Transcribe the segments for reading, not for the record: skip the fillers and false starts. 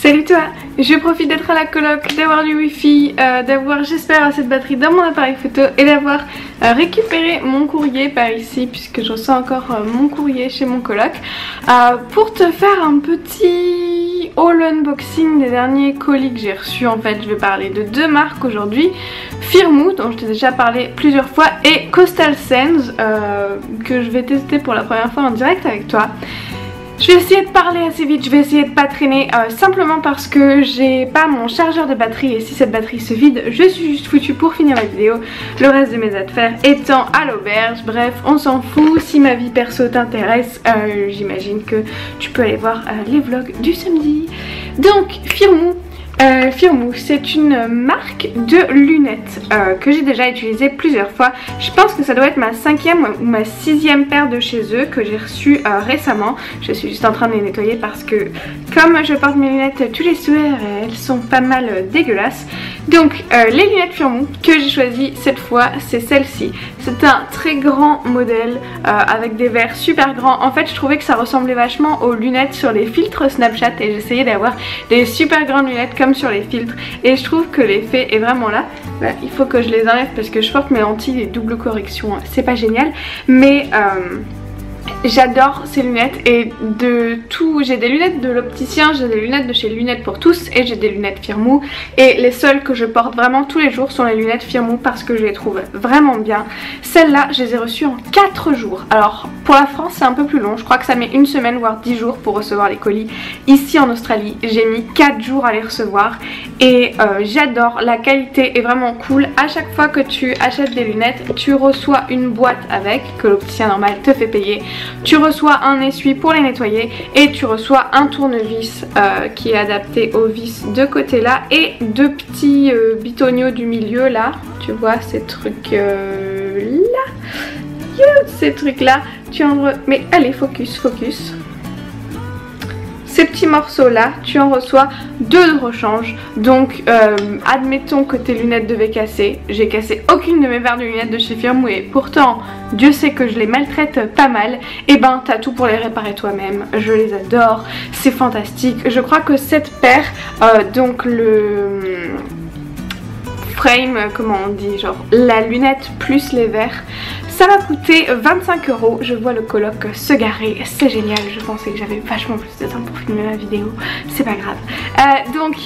Salut toi, je profite d'être à la coloc, d'avoir du wifi, d'avoir j'espère assez de batterie dans mon appareil photo et d'avoir récupéré mon courrier par ici puisque je reçois encore mon courrier chez mon coloc pour te faire un petit haul unboxing des derniers colis que j'ai reçus. En fait je vais parler de deux marques aujourd'hui, Firmoo dont je t'ai déjà parlé plusieurs fois et Coastal Sands que je vais tester pour la première fois en direct avec toi. Je vais essayer de parler assez vite, je vais essayer de pas traîner simplement parce que j'ai pas mon chargeur de batterie et si cette batterie se vide, je suis juste foutue pour finir la vidéo. Le reste de mes affaires étant à l'auberge, bref, on s'en fout. Si ma vie perso t'intéresse, j'imagine que tu peux aller voir les vlogs du samedi. Donc, Firmoo. Firmoo, c'est une marque de lunettes que j'ai déjà utilisée plusieurs fois. Je pense que ça doit être ma 5e ou ma 6e paire de chez eux que j'ai reçue récemment. Je suis juste en train de les nettoyer parce que comme je porte mes lunettes tous les soirs, elles sont pas mal dégueulasses. Donc les lunettes Firmoo que j'ai choisies cette fois, c'est celle-ci. C'est un très grand modèle avec des verres super grands. En fait je trouvais que ça ressemblait vachement aux lunettes sur les filtres Snapchat et j'essayais d'avoir des super grandes lunettes comme sur les filtres et je trouve que l'effet est vraiment là. Bah, il faut que je les enlève parce que je porte mes lentilles et double correction, c'est pas génial mais j'adore ces lunettes et de tout. J'ai des lunettes de l'opticien, j'ai des lunettes de chez Lunettes pour tous et j'ai des lunettes Firmoo et les seules que je porte vraiment tous les jours sont les lunettes Firmoo parce que je les trouve vraiment bien. Celles-là je les ai reçues en 4 jours. Alors pour la France c'est un peu plus long, je crois que ça met une semaine voire 10 jours pour recevoir les colis. Ici en Australie j'ai mis 4 jours à les recevoir et j'adore, la qualité est vraiment cool. À chaque fois que tu achètes des lunettes tu reçois une boîte avec que l'opticien normal te fait payer. Tu reçois un essuie pour les nettoyer et tu reçois un tournevis qui est adapté au vis de côté là et deux petits bitoniaux du milieu là. Tu vois ces trucs là, ces trucs là. Tu en mais allez focus. Ces petits morceaux là, tu en reçois 2 de rechange. Donc admettons que tes lunettes devaient casser. J'ai cassé aucune de mes paires de lunettes de chez Firmoo et pourtant Dieu sait que je les maltraite pas mal. Et ben t'as tout pour les réparer toi-même. Je les adore, c'est fantastique. Je crois que cette paire, donc le frame, comment on dit, genre la lunette plus les verres, ça m'a coûté 25 €. Je vois le coloc se garer, c'est génial. Je pensais que j'avais vachement plus de temps pour filmer ma vidéo, c'est pas grave. Donc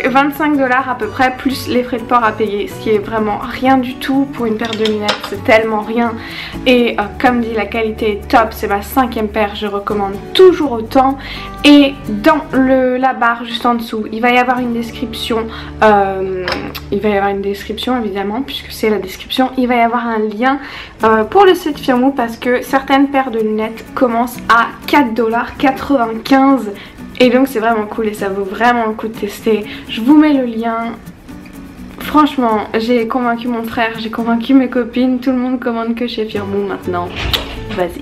25 $ à peu près plus les frais de port à payer, ce qui est vraiment rien du tout pour une paire de lunettes, c'est tellement rien. Et comme dit, la qualité est top, c'est ma 5e paire, je recommande toujours autant. Et dans la barre juste en dessous, il va y avoir une description, évidemment puisque c'est la description. Il va y avoir un lien pour le site Firmoo parce que certaines paires de lunettes commencent à 4,95 $ et donc c'est vraiment cool et ça vaut vraiment le coup de tester. Je vous mets le lien. Franchement j'ai convaincu mon frère, j'ai convaincu mes copines, tout le monde commande que chez Firmoo maintenant. Vas-y.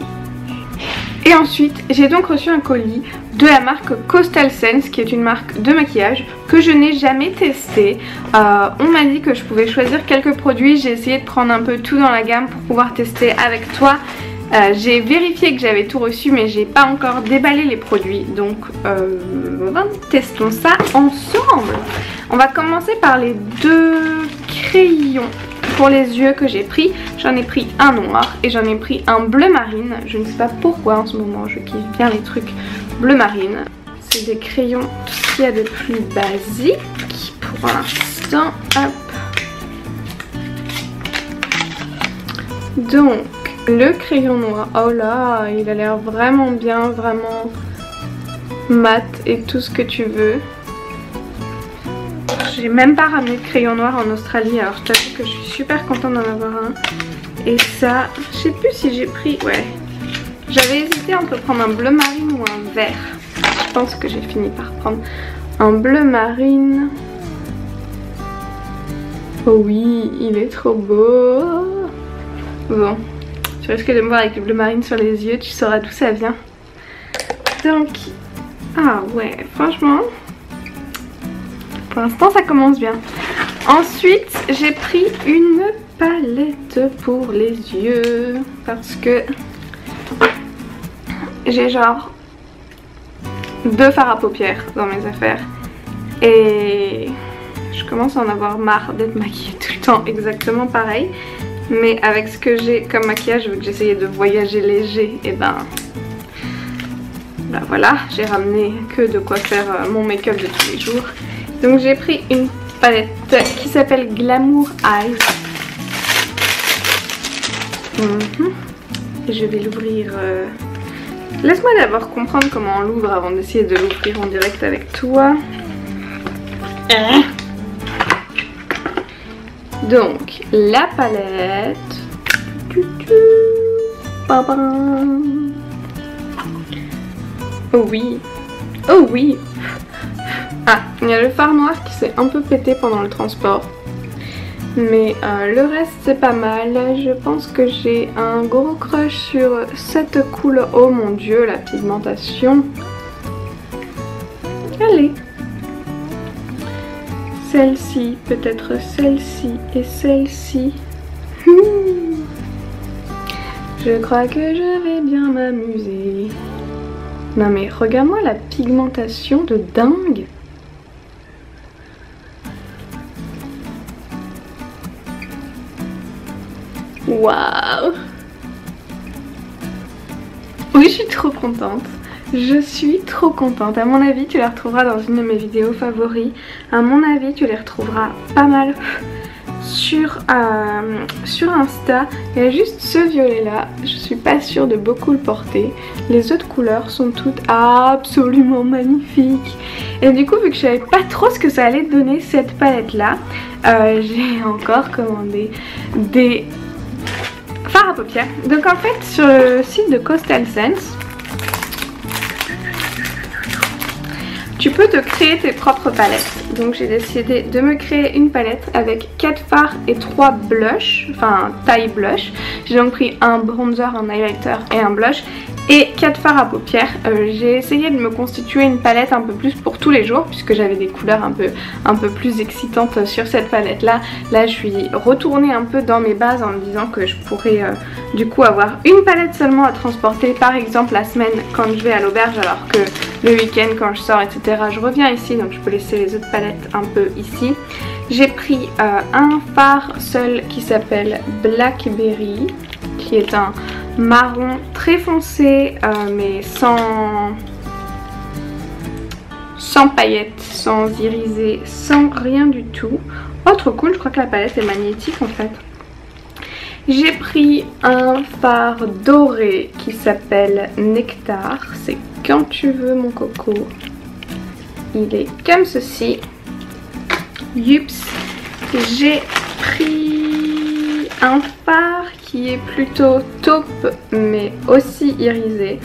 Et ensuite j'ai donc reçu un colis de la marque Coastal Sands qui est une marque de maquillage que je n'ai jamais testé. On m'a dit que je pouvais choisir quelques produits, j'ai essayé de prendre un peu tout dans la gamme pour pouvoir tester avec toi. J'ai vérifié que j'avais tout reçu mais j'ai pas encore déballé les produits donc testons ça ensemble. On va commencer par les 2 crayons pour les yeux que j'ai pris. J'en ai pris un noir et j'en ai pris un bleu marine. Je ne sais pas pourquoi en ce moment je kiffe bien les trucs bleu marine. C'est des crayons, tout ce qu'il y a de plus basique pour l'instant. Donc le crayon noir, oh là il a l'air vraiment bien, vraiment mat et tout ce que tu veux. J'ai même pas ramené de crayon noir en Australie, alors je t'avoue que je suis super contente d'en avoir un. Et ça, je sais plus si j'ai pris, ouais. J'avais hésité entre prendre un bleu marine ou un vert. Je pense que j'ai fini par prendre un bleu marine. Oh oui, il est trop beau. Bon, tu risques de me voir avec le bleu marine sur les yeux, tu sauras d'où ça vient. Donc, ah ouais, franchement... Pour l'instant ça commence bien. Ensuite j'ai pris une palette pour les yeux parce que j'ai genre 2 fards à paupières dans mes affaires. Et je commence à en avoir marre d'être maquillée tout le temps exactement pareil. Mais avec ce que j'ai comme maquillage, vu que j'essayais de voyager léger, et ben voilà, j'ai ramené que de quoi faire mon make-up de tous les jours. Donc j'ai pris une palette qui s'appelle Glamour Eyes. Et je vais l'ouvrir. Laisse-moi d'abord comprendre comment on l'ouvre avant d'essayer de l'ouvrir en direct avec toi. Donc la palette. Oh oui. Oh oui. Ah, il y a le fard noir qui s'est un peu pété pendant le transport. Mais le reste c'est pas mal. Je pense que j'ai un gros crush sur cette couleur. Oh mon dieu, la pigmentation. Allez. Celle-ci, peut-être celle-ci et celle-ci. Je crois que je vais bien m'amuser. Non mais regarde-moi la pigmentation de dingue. Waouh! Oui, je suis trop contente. Je suis trop contente. À mon avis, tu la retrouveras dans une de mes vidéos favoris. À mon avis, tu les retrouveras pas mal sur Insta. Il y a juste ce violet là. Je suis pas sûre de beaucoup le porter. Les autres couleurs sont toutes absolument magnifiques. Et du coup, vu que je savais pas trop ce que ça allait donner cette palette là, j'ai encore commandé des fards à paupières. Donc en fait, sur le site de Coastal Scents, tu peux te créer tes propres palettes. Donc j'ai décidé de me créer une palette avec 4 fards et 3 blushs, enfin taille blush. J'ai donc pris un bronzer, un highlighter et un blush et 4 fards à paupières. J'ai essayé de me constituer une palette un peu plus pour tous les jours puisque j'avais des couleurs un peu plus excitantes sur cette palette là. Là je suis retournée un peu dans mes bases en me disant que je pourrais du coup avoir une palette seulement à transporter, par exemple la semaine quand je vais à l'auberge, alors que le week-end quand je sors etc je reviens ici, donc je peux laisser les autres palettes un peu ici. J'ai pris un fard seul qui s'appelle Blackberry, qui est un marron très foncé mais sans paillettes, sans irisé, sans rien du tout. Oh trop cool, je crois que la palette est magnétique en fait. J'ai pris un fard doré qui s'appelle Nectar, c'est quand tu veux mon coco. Il est comme ceci. Youps. J'ai pris un fard qui est plutôt taupe mais aussi irisé.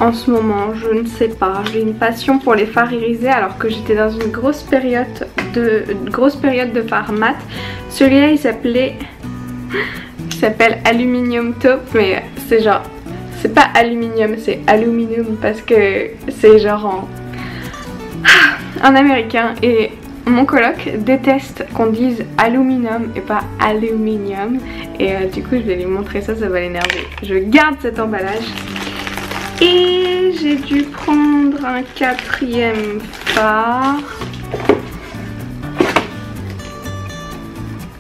En ce moment, je ne sais pas, j'ai une passion pour les fards irisés alors que j'étais dans une grosse période de fards mat. Celui-là il s'appelle Aluminium Taupe, mais c'est genre, c'est pas aluminium, c'est aluminium parce que c'est genre en américain, et mon coloc déteste qu'on dise aluminium et pas aluminium, et du coup je vais lui montrer ça, ça va l'énerver. Je garde cet emballage. Et j'ai dû prendre un 4e fard.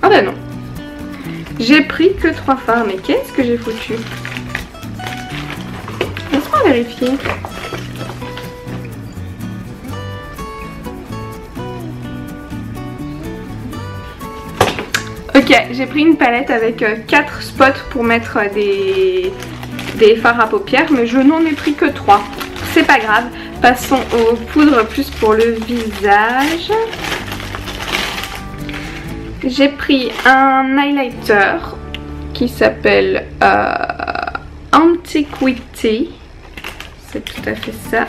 Ah bah non, j'ai pris que 3 fards, mais qu'est-ce que j'ai foutu? Laisse-moi vérifier. Ok, j'ai pris une palette avec 4 spots pour mettre des fards à paupières, mais je n'en ai pris que 3. C'est pas grave, passons aux poudres plus pour le visage. J'ai pris un highlighter qui s'appelle Antiquity. C'est tout à fait ça.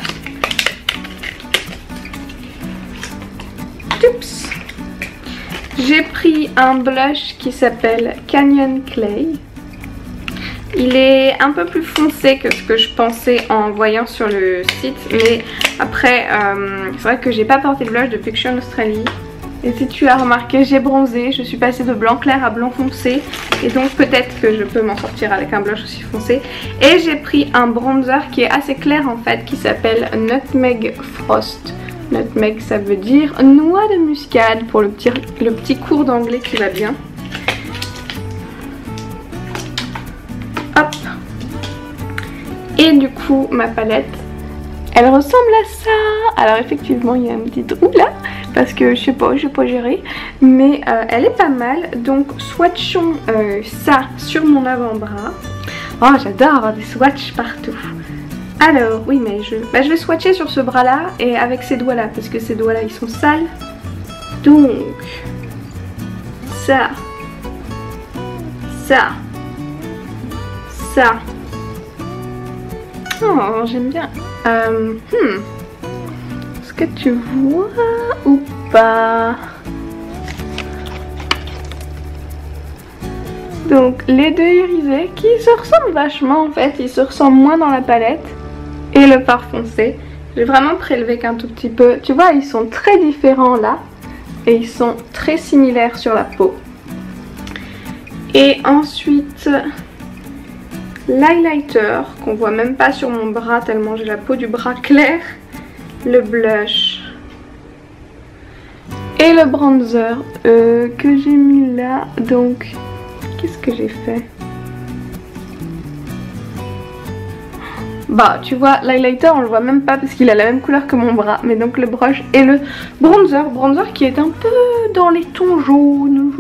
Oups. J'ai pris un blush qui s'appelle Canyon Clay. Il est un peu plus foncé que ce que je pensais en voyant sur le site, mais après c'est vrai que j'ai pas porté de blush depuis que je suis en Australie Et si tu as remarqué, j'ai bronzé, je suis passée de blanc clair à blanc foncé. Et donc peut-être que je peux m'en sortir avec un blush aussi foncé. Et j'ai pris un bronzer qui est assez clair en fait, qui s'appelle Nutmeg Frost. Nutmeg, ça veut dire noix de muscade pour le petit cours d'anglais qui va bien. Hop. Et du coup, ma palette, elle ressemble à ça. Alors effectivement, il y a un petit trou là, parce que je sais pas, j'ai pas géré. Mais elle est pas mal. Donc swatchons ça sur mon avant-bras. Oh, j'adore avoir des swatchs partout. Alors, oui, mais je vais swatcher sur ce bras-là et avec ces doigts-là, parce que ces doigts-là, ils sont sales. Donc, ça, ça, ça. Oh, j'aime bien. Est-ce que tu vois ou pas? Donc, les deux irisés qui se ressemblent vachement en fait, ils se ressemblent moins dans la palette. Et le fard foncé, j'ai vraiment prélevé qu'un tout petit peu. Tu vois, ils sont très différents là. Et ils sont très similaires sur la peau. Et ensuite, l'highlighter, qu'on voit même pas sur mon bras tellement j'ai la peau du bras claire. Le blush. Et le bronzer que j'ai mis là. Donc, qu'est-ce que j'ai fait ? Bah tu vois, l'highlighter on le voit même pas parce qu'il a la même couleur que mon bras. Mais donc le brush et le bronzer qui est un peu dans les tons jaunes.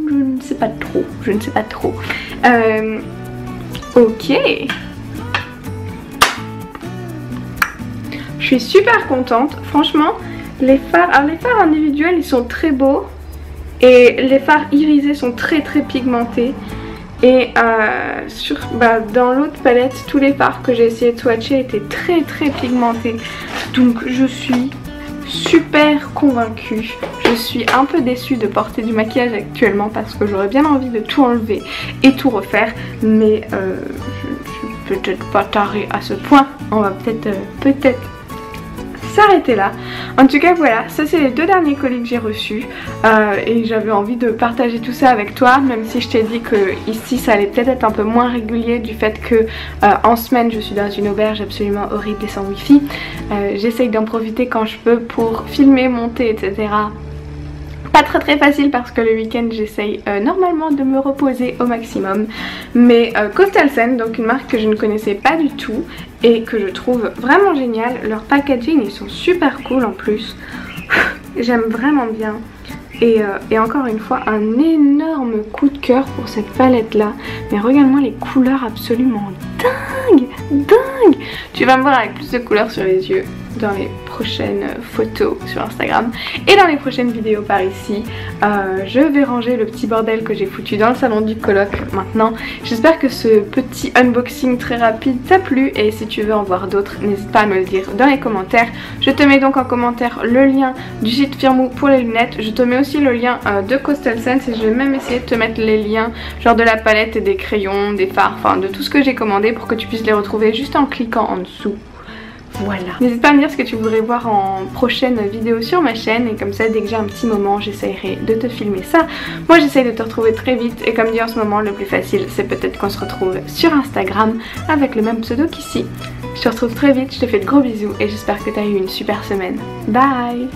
Je ne sais pas trop, je ne sais pas trop. Ok. Je suis super contente, franchement. Les fards individuels ils sont très beaux. Et les fards irisés sont très pigmentés. Et dans l'autre palette, tous les fards que j'ai essayé de swatcher étaient très pigmentés. Donc je suis super convaincue. Je suis un peu déçue de porter du maquillage actuellement parce que j'aurais bien envie de tout enlever et tout refaire. Mais je suis peut-être pas tarée à ce point. On va peut-être s'arrêter là. En tout cas voilà, ça c'est les deux derniers colis que j'ai reçus et j'avais envie de partager tout ça avec toi, même si je t'ai dit que ici ça allait peut-être être un peu moins régulier du fait que en semaine je suis dans une auberge absolument horrible et sans wifi. J'essaye d'en profiter quand je peux pour filmer, monter, etc. Pas très facile parce que le week-end j'essaye normalement de me reposer au maximum. Mais Coastal Scent, donc une marque que je ne connaissais pas du tout et que je trouve vraiment géniale. Leur packaging ils sont super cool en plus. J'aime vraiment bien. Et encore une fois un énorme coup de cœur pour cette palette là. Mais regarde-moi les couleurs absolument dingues. Tu vas me voir avec plus de couleurs sur les yeux dans les prochaines photos sur Instagram et dans les prochaines vidéos par ici. Je vais ranger le petit bordel que j'ai foutu dans le salon du coloc maintenant. J'espère que ce petit unboxing très rapide t'a plu et si tu veux en voir d'autres n'hésite pas à me le dire dans les commentaires. Je te mets donc en commentaire le lien du site Firmoo pour les lunettes. Je te mets aussi le lien de Coastal Scent et je vais même essayer de te mettre les liens genre de la palette et des crayons, des fards, enfin de tout ce que j'ai commandé pour que tu puisses les retrouver juste en cliquant en dessous. Voilà. N'hésite pas à me dire ce que tu voudrais voir en prochaine vidéo sur ma chaîne et comme ça dès que j'ai un petit moment j'essayerai de te filmer ça. Moi j'essaye de te retrouver très vite et comme dit en ce moment le plus facile c'est peut-être qu'on se retrouve sur Instagram avec le même pseudo qu'ici. Je te retrouve très vite, je te fais de gros bisous et j'espère que tu as eu une super semaine. Bye.